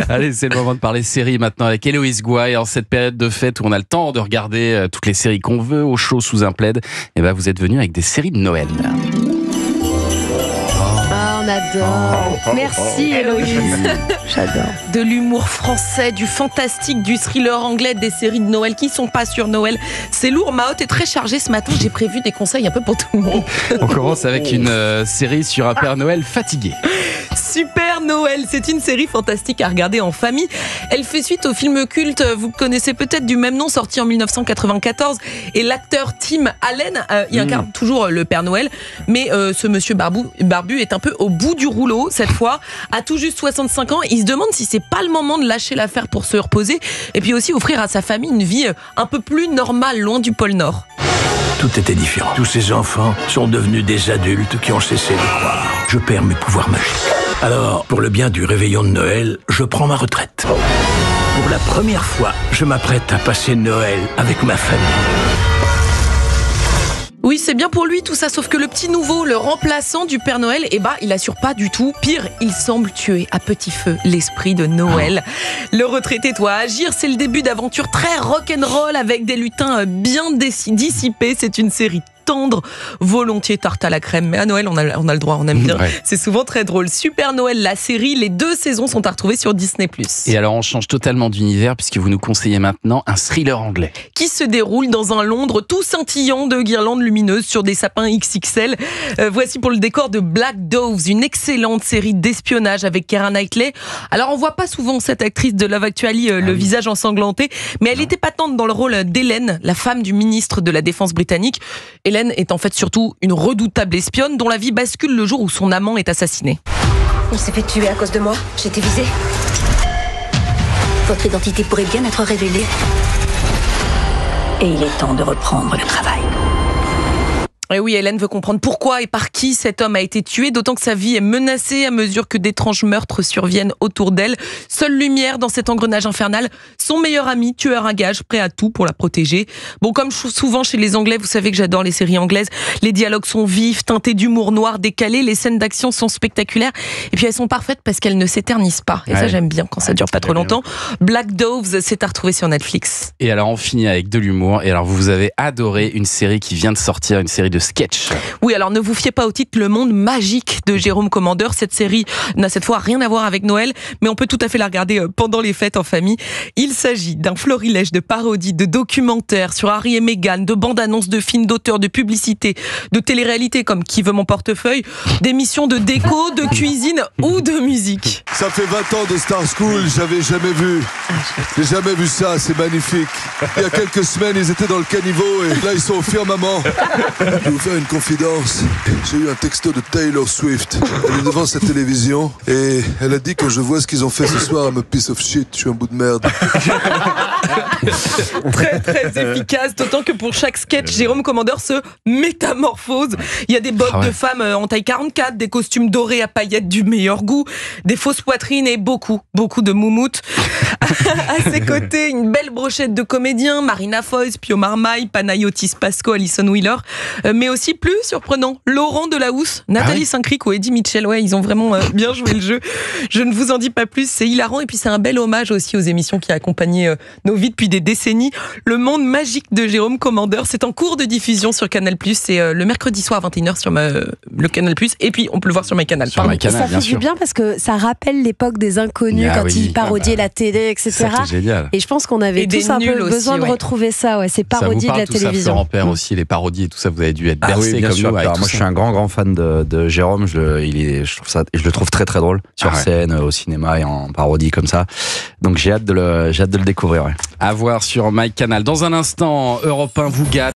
Allez, c'est le moment de parler séries maintenant avec Héloïse Gouaille. En cette période de fête où on a le temps de regarder toutes les séries qu'on veut au chaud sous un plaid, et ben vous êtes venus avec des séries de Noël. On adore. Merci Héloïse. J'adore. De l'humour français, du fantastique, du thriller anglais, des séries de Noël qui sont pas sur Noël. C'est lourd, ma hotte est très chargée ce matin. J'ai prévu des conseils un peu pour tout le monde. On commence avec une série sur un Père Noël fatigué. Super Noël, c'est une série fantastique à regarder en famille. Elle fait suite au film culte, vous connaissez peut-être, du même nom, sorti en 1994. Et l'acteur Tim Allen, il incarne toujours le Père Noël. Mais ce monsieur barbu est un peu au bout du rouleau cette fois. À tout juste 65 ans, il se demande si c'est pas le moment de lâcher l'affaire pour se reposer. Et puis aussi offrir à sa famille une vie un peu plus normale, loin du pôle Nord. Tout était différent. Tous ces enfants sont devenus des adultes qui ont cessé de croire. Je perds mes pouvoirs magiques. Alors, pour le bien du réveillon de Noël, je prends ma retraite. Pour la première fois, je m'apprête à passer Noël avec ma famille. Oui, c'est bien pour lui tout ça, sauf que le petit nouveau, le remplaçant du Père Noël, il assure pas du tout. Pire, il semble tuer à petit feu l'esprit de Noël. Le retraité doit agir, c'est le début d'aventures très rock'n'roll avec des lutins bien dissipés. C'est une série tendre, volontiers tarte à la crème. Mais à Noël, on a le droit, on aime bien. Ouais. C'est souvent très drôle. Super Noël, la série, les 2 saisons sont à retrouver sur Disney+. Et alors, on change totalement d'univers puisque vous nous conseillez maintenant un thriller anglais. Qui se déroule dans un Londres tout scintillant de guirlandes lumineuses sur des sapins XXL. Voici pour le décor de Black Doves, une excellente série d'espionnage avec Keira Knightley. Alors, on voit pas souvent cette actrice de Love Actually, le visage ensanglanté, mais elle était patente dans le rôle d'Hélène, la femme du ministre de la Défense britannique. Hélène est en fait surtout une redoutable espionne dont la vie bascule le jour où son amant est assassiné. Il s'est fait tuer à cause de moi. J'étais visée. Votre identité pourrait bien être révélée. Et il est temps de reprendre le travail. Et oui, Hélène veut comprendre pourquoi et par qui cet homme a été tué, d'autant que sa vie est menacée à mesure que d'étranges meurtres surviennent autour d'elle. Seule lumière dans cet engrenage infernal, son meilleur ami, tueur à gages, prêt à tout pour la protéger. Bon, comme souvent chez les Anglais, vous savez que j'adore les séries anglaises, les dialogues sont vifs, teintés d'humour noir décalé, les scènes d'action sont spectaculaires, et puis elles sont parfaites parce qu'elles ne s'éternisent pas. Et ça, j'aime bien quand ça dure pas trop longtemps. Black Doves, c'est à retrouver sur Netflix. Et alors, on finit avec de l'humour. Et alors, vous avez adoré une série qui vient de sortir, une série de sketch. Oui, alors ne vous fiez pas au titre Le Monde Magique de Jérôme Commandeur. Cette série n'a cette fois rien à voir avec Noël, mais on peut tout à fait la regarder pendant les fêtes en famille. Il s'agit d'un florilège de parodies, de documentaires sur Harry et Meghan, de bandes-annonces de films d'auteurs, de publicités, de télé-réalités comme Qui veut mon portefeuille, d'émissions de déco, de cuisine ou de musique. Ça fait 20 ans de Star School, j'avais jamais vu. J'ai jamais vu ça, c'est magnifique. Il y a quelques semaines, ils étaient dans le caniveau et là, ils sont au firmament. Je vais vous faire une confidence. J'ai eu un texto de Taylor Swift. Elle est devant sa télévision et elle a dit: quand je vois ce qu'ils ont fait ce soir, I'm a piece of shit, je suis un bout de merde. Très très efficace, d'autant que pour chaque sketch, Jérôme Commandeur se métamorphose. Il y a des bottes de femmes en taille 44, des costumes dorés à paillettes du meilleur goût, des fausses poitrines et beaucoup de moumoutes. À ses côtés, une belle brochette de comédiens, Marina Foïs, Pio Marmaille, Panayotis Pasco, Alison Wheeler, mais aussi plus surprenant, Laurent Delahousse, Nathalie Saint-Cric ou Eddie Mitchell. Ouais, ils ont vraiment bien joué le jeu. Je ne vous en dis pas plus, c'est hilarant et puis c'est un bel hommage aussi aux émissions qui accompagnaient nos vies depuis des décennies. Le Monde Magique de Jérôme Commandeur, c'est en cours de diffusion sur Canal+, c'est le mercredi soir à 21h sur le Canal+, et puis on peut le voir sur MyCanal. Sur MyCanal, ça fait du bien parce que ça rappelle l'époque des Inconnus quand ils parodiaient la télé, etc. C'est génial. Et je pense qu'on avait tous un peu besoin de retrouver ça, ces parodies de la télévision. Ça vous parle aussi, les parodies et tout ça, vous avez dû être bercé comme nous. Moi, je suis un grand fan de Jérôme. Je le trouve très très drôle sur scène, au cinéma et en parodie comme ça. Donc j'ai hâte de le découvrir. À voir sur MyCanal. Dans un instant, Europe 1 vous gâte.